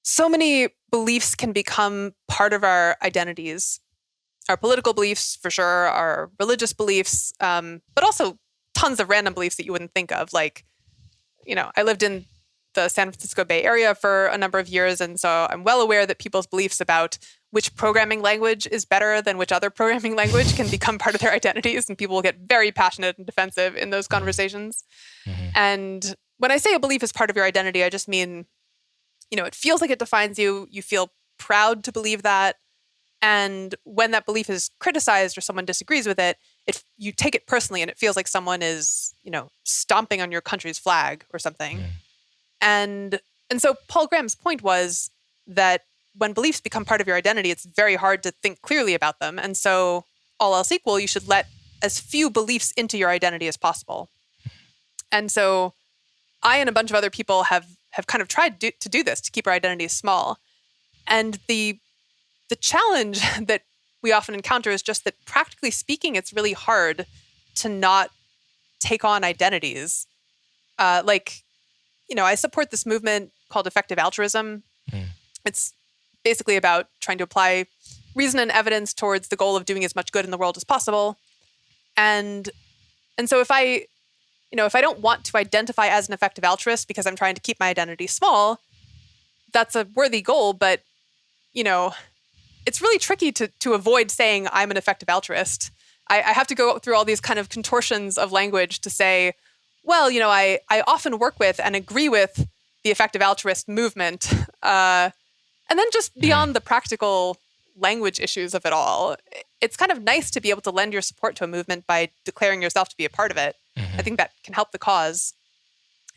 so many beliefs can become part of our identities. Our political beliefs, for sure, our religious beliefs, but also tons of random beliefs that you wouldn't think of. Like, I lived in the San Francisco Bay Area for a number of years, and so I'm well aware that people's beliefs about which programming language is better than which other programming language can become part of their identities, and people will get very passionate and defensive in those conversations. Mm-hmm. And when I say a belief is part of your identity, I just mean, it feels like it defines you. You feel proud to believe that. And when that belief is criticized or someone disagrees with it, you take it personally, and it feels like someone is, stomping on your country's flag or something. And so Paul Graham's point was that when beliefs become part of your identity, it's very hard to think clearly about them. And so, all else equal, you should let as few beliefs into your identity as possible. And so I and a bunch of other people have kind of tried to do this, to keep our identities small. And the challenge that we often encounter is just that, practically speaking, it's really hard to not take on identities. I support this movement called effective altruism. It's basically about trying to apply reason and evidence towards the goal of doing as much good in the world as possible. And so if I don't want to identify as an effective altruist because I'm trying to keep my identity small, that's a worthy goal. But, it's really tricky to avoid saying I'm an effective altruist. I have to go through all these kind of contortions of language to say, well, I often work with and agree with the effective altruist movement. And then just beyond the practical language issues of it all, it's kind of nice to be able to lend your support to a movement by declaring yourself to be a part of it. I think that can help the cause.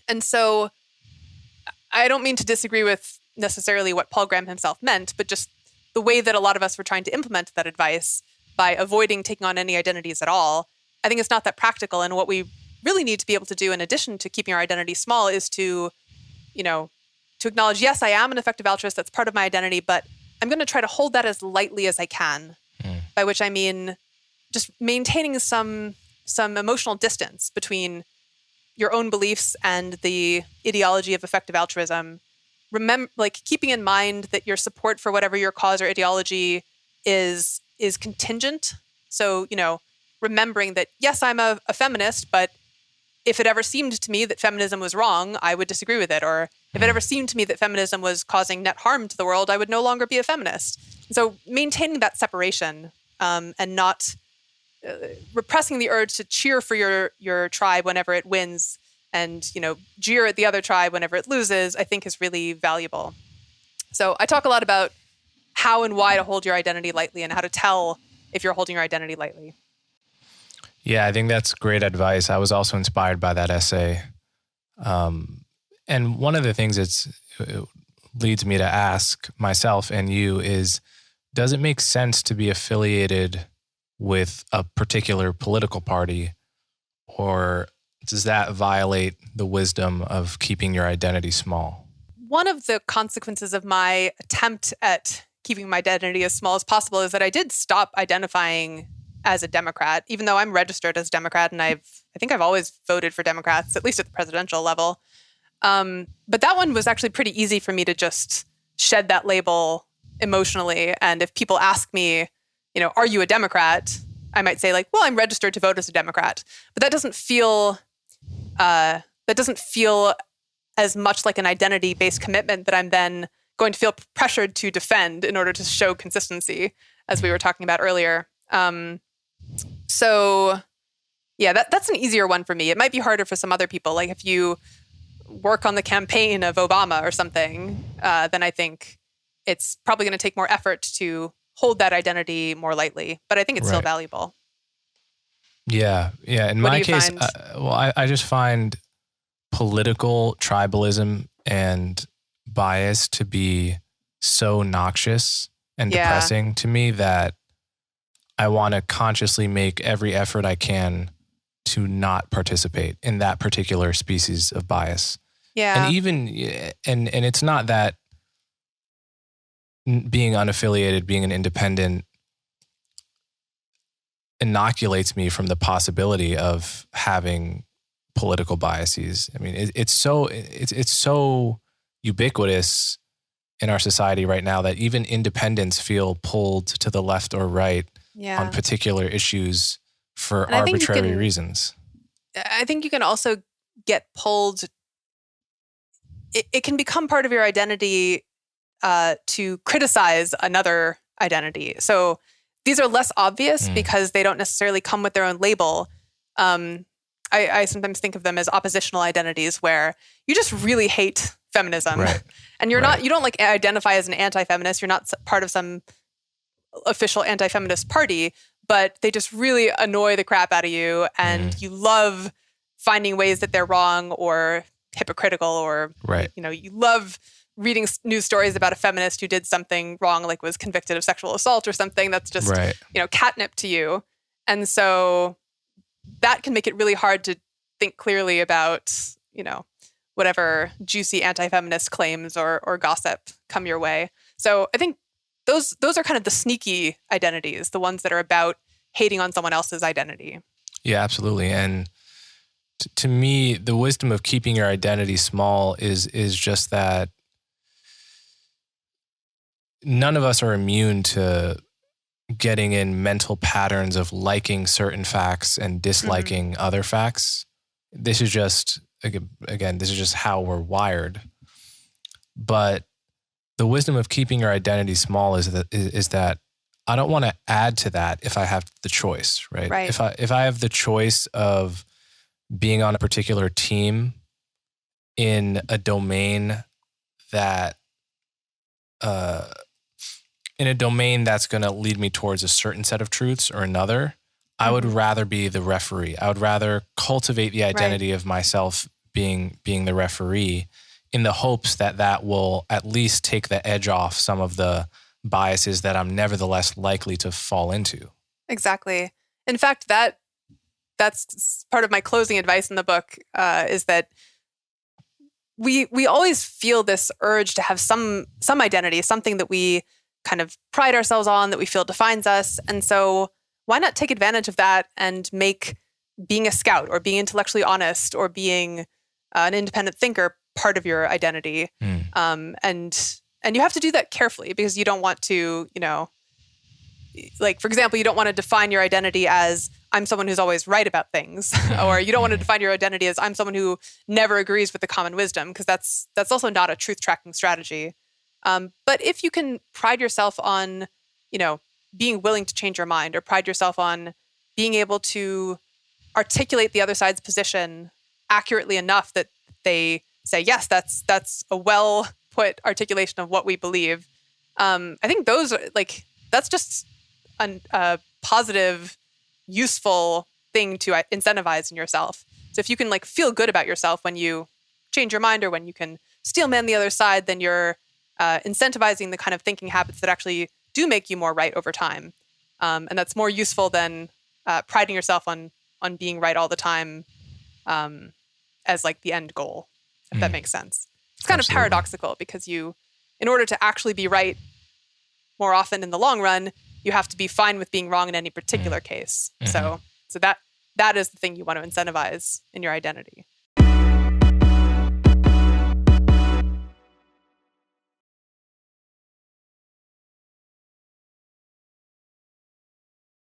And so I don't mean to disagree with necessarily what Paul Graham himself meant, but just the way that a lot of us were trying to implement that advice by avoiding taking on any identities at all, I think it's not that practical. And what we really need to be able to do, in addition to keeping our identity small, is to acknowledge, yes, I am an effective altruist. That's part of my identity, but I'm going to try to hold that as lightly as I can, by which I mean just maintaining some emotional distance between your own beliefs and the ideology of effective altruism. Keeping in mind that your support for whatever your cause or ideology is contingent. So, remembering that, yes, I'm a feminist, but if it ever seemed to me that feminism was wrong, I would disagree with it. Or if it ever seemed to me that feminism was causing net harm to the world, I would no longer be a feminist. So maintaining that separation and not repressing the urge to cheer for your tribe whenever it wins and, jeer at the other tribe whenever it loses, I think is really valuable. So I talk a lot about how and why to hold your identity lightly and how to tell if you're holding your identity lightly. Yeah, I think that's great advice. I was also inspired by that essay. And one of the things it leads me to ask myself and you is, does it make sense to be affiliated with a particular political party, or does that violate the wisdom of keeping your identity small? One of the consequences of my attempt at keeping my identity as small as possible is that I did stop identifying as a Democrat, even though I'm registered as a Democrat, and I think I've always voted for Democrats, at least at the presidential level. But that one was actually pretty easy for me to just shed that label emotionally. And if people ask me, are you a Democrat? I might say well, I'm registered to vote as a Democrat. But that doesn't feel as much like an identity-based commitment that I'm then going to feel pressured to defend in order to show consistency, as we were talking about earlier. So yeah, that's an easier one for me. It might be harder for some other people. Like if you work on the campaign of Obama or something, then I think it's probably going to take more effort to hold that identity more lightly. But I think it's still valuable. Yeah. In my case, I just find political tribalism and bias to be so noxious and depressing to me that I want to consciously make every effort I can to not participate in that particular species of bias. Yeah. And even, and it's not that being unaffiliated, being an independent inoculates me from the possibility of having political biases. I mean, it's so ubiquitous in our society right now that even independents feel pulled to the left or right on particular issues for arbitrary reasons. I think you can also get pulled. It can become part of your identity to criticize another identity. So these are less obvious because they don't necessarily come with their own label. I sometimes think of them as oppositional identities where you just really hate feminism. Right. And you don't like identify as an anti-feminist. You're not part of some official anti-feminist party, but they just really annoy the crap out of you. And you love finding ways that they're wrong or hypocritical or, you love reading news stories about a feminist who did something wrong, like was convicted of sexual assault or something. That's just, catnip to you. And so that can make it really hard to think clearly about, whatever juicy anti-feminist claims or gossip come your way. So I think those are kind of the sneaky identities, the ones that are about hating on someone else's identity. Yeah, absolutely. And to me, the wisdom of keeping your identity small is just that none of us are immune to getting in mental patterns of liking certain facts and disliking other facts. This is just, again, this is just how we're wired. But the wisdom of keeping your identity small is that I don't want to add to that if I have the choice, right? If I have the choice of being on a particular team in a domain that that's going to lead me towards a certain set of truths or another, I would rather be the referee. I would rather cultivate the identity of myself being the referee in the hopes that will at least take the edge off some of the biases that I'm nevertheless likely to fall into. Exactly. In fact, that's part of my closing advice in the book, is that we always feel this urge to have some identity, something that we kind of pride ourselves on, that we feel defines us. And so why not take advantage of that and make being a scout or being intellectually honest or being an independent thinker part of your identity? And you have to do that carefully because you don't want to, like, for example, you don't want to define your identity as I'm someone who's always right about things, or you don't want to define your identity as I'm someone who never agrees with the common wisdom, because that's also not a truth tracking strategy. But if you can pride yourself on, being willing to change your mind, or pride yourself on being able to articulate the other side's position accurately enough that they say, yes, that's a well put articulation of what we believe. I think those are that's just a positive, useful thing to incentivize in yourself. So if you can feel good about yourself when you change your mind or when you can steelman the other side, then you're incentivizing the kind of thinking habits that actually do make you more right over time. And that's more useful than priding yourself on being right all the time as the end goal, if that makes sense. It's kind of paradoxical because in order to actually be right more often in the long run, you have to be fine with being wrong in any particular case. So that is the thing you want to incentivize in your identity.